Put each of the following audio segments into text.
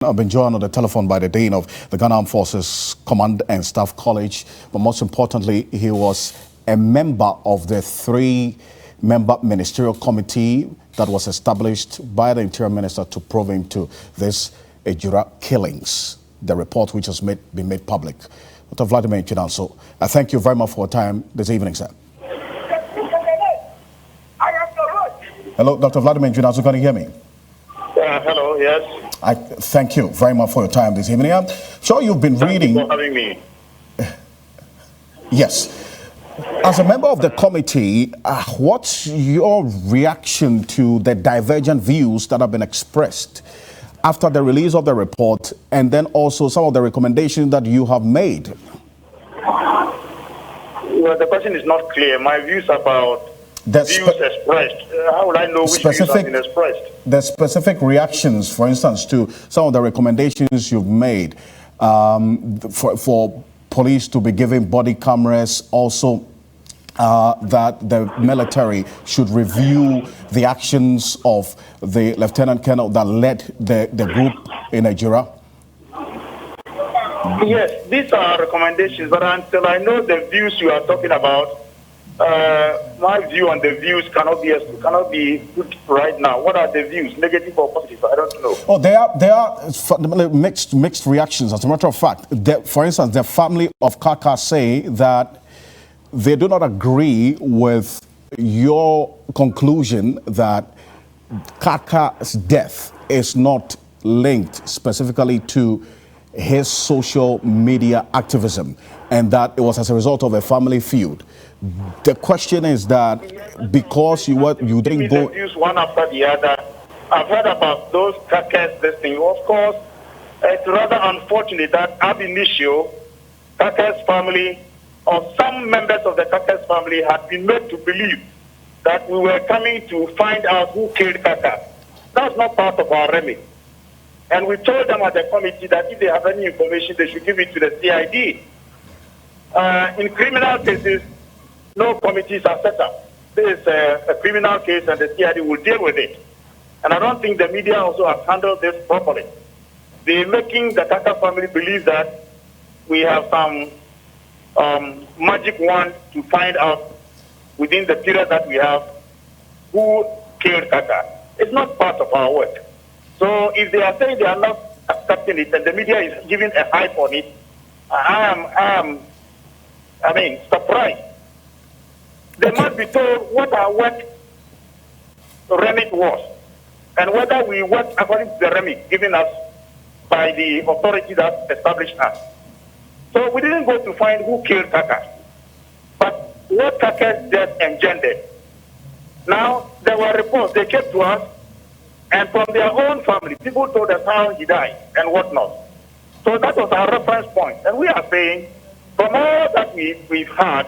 I've been joined on the telephone by the Dean of the Ghana Armed Forces Command and Staff College, but most importantly, he was a member of the three-member ministerial committee that was established by the Interior Minister to probe into this Ejura killings, the report which has been made public. Dr. Vladimir Chinanso, I thank you very much for your time this evening, sir. Hello, Dr. Vladimir Chinanso, can you hear me? Hello, yes. I thank you very much for your time this evening. I'm sure you've been reading. Thank you for having me. Yes. As a member of the committee, what's your reaction to the divergent views that have been expressed after the release of the report, and then also some of the recommendations that you have made? Well, the question is not clear. My views about views expressed. How would I know which views have been expressed? The specific reactions, for instance, to some of the recommendations you've made for police to be given body cameras, also that the military should review the actions of the lieutenant colonel that led the group in Ejura? Yes, these are recommendations, but until I know the views you are talking about, my view on the views cannot be put right now. What are the views, negative or positive? I don't know. Oh, they are mixed reactions. As a matter of fact, for instance, the family of Kaka say that they do not agree with your conclusion that Kaka's death is not linked specifically to his social media activism, and that it was as a result of a family feud. The question is that because you didn't go use one after the other, I've heard about those Kaka's this thing. Of course, it's rather unfortunate that ab initio, Kaka's family or some members of the Kaka's family had been made to believe that we were coming to find out who killed Kaka. That's not part of our remit. And we told them at the committee that if they have any information, they should give it to the CID. In criminal cases, no committees are set up. This is a criminal case and the CID will deal with it. And I don't think the media also has handled this properly. They're making the Kaka family believe that we have some magic wand to find out within the period that we have who killed Kaka. It's not part of our work. So if they are saying they are not accepting it and the media is giving a hype on it, I am surprised. They must be told what our work remit was and whether we work according to the remit given us by the authority that established us. So we didn't go to find who killed Kaka, but what Kaka's death engendered. Now, there were reports, they came to us, and from their own family, people told us how he died and whatnot. So that was our reference point. And we are saying, from all that we've had,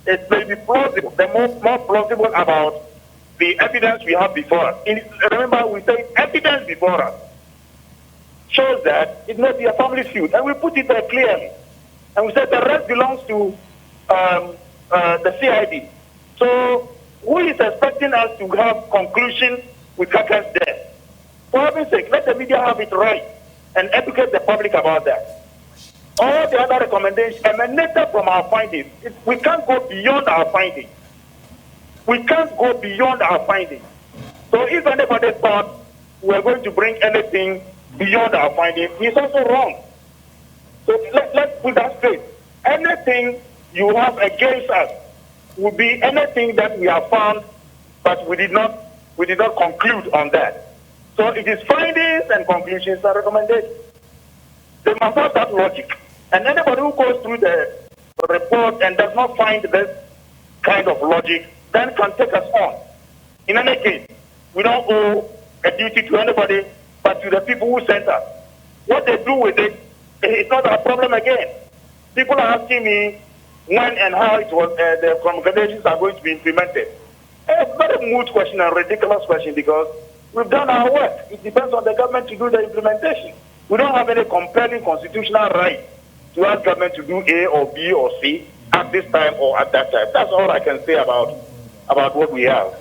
it may be plausible, the more plausible about the evidence we have before us. Remember, we say evidence before us shows that it may be a family feud. And we put it there clearly. And we said the rest belongs to the CID. So who is expecting us to have conclusion with Kaka's death? For heaven's sake, let the media have it right and educate the public about that. All the other recommendations emanated from our findings. We can't go beyond our findings. We can't go beyond our findings. So if anybody thought we're going to bring anything beyond our findings, he's also wrong. So let's put that straight. Anything you have against us will be anything that we have found, but we did not conclude on that. So it is findings and conclusions are recommended. They must have that logic. And anybody who goes through the report and does not find this kind of logic, then can take us on. In any case, we don't owe a duty to anybody, but to the people who sent us. What they do with it, it's not our problem again. People are asking me when and how the recommendations are going to be implemented. It's not a moot question, a ridiculous question, because we've done our work. It depends on the government to do the implementation. We don't have any compelling constitutional right to ask government to do A or B or C at this time or at that time. That's all I can say about what we have.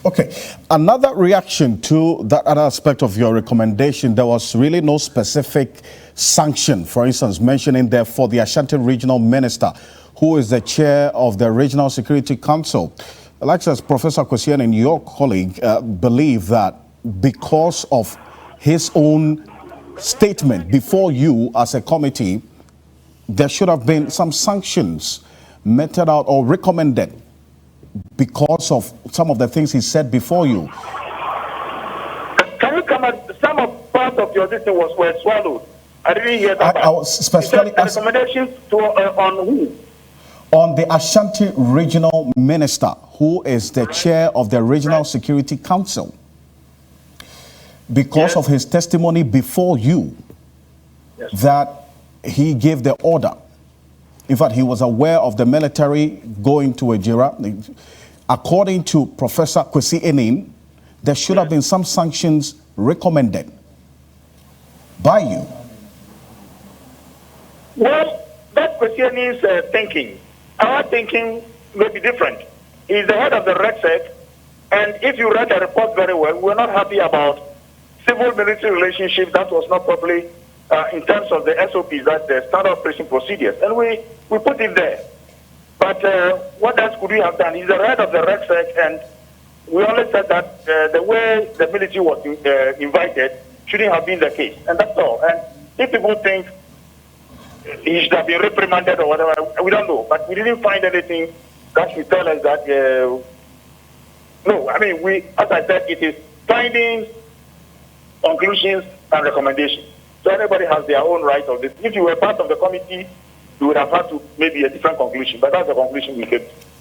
Okay. Another reaction to that other aspect of your recommendation, there was really no specific sanction, for instance, mentioning there for the Ashanti Regional Minister, who is the chair of the Regional Security Council. Like as Professor Kwesi and your colleague believe that because of his own statement before you as a committee, there should have been some sanctions meted out or recommended because of some of the things he said before you. Can you come at some of part of your distance were swallowed? I didn't hear that. I was specifically recommendations to on who? On the Ashanti Regional Minister, who is the chair of the Regional Security Council, because of his testimony before you, that he gave the order. In fact, he was aware of the military going to Ejura. According to Professor Kwesi Enin, there should have been some sanctions recommended by you. Well, that Kwesi Enin's thinking. Our thinking may be different. He's the head of the RECSEC, and if you read the report very well, we're not happy about civil-military relationship that was not properly in terms of the SOPs, that the standard operation procedures, and we put it there. But what else could we have done? He's the head of the RECSEC, and we only said that the way the military was invited shouldn't have been the case, and that's all. And if people think he should have been reprimanded or whatever, we don't know. But we didn't find anything that should tell us that, no, I mean, as I said, it is findings, conclusions, and recommendations. So everybody has their own right of this. If you were part of the committee, you would have had to maybe a different conclusion, but that's the conclusion we came to.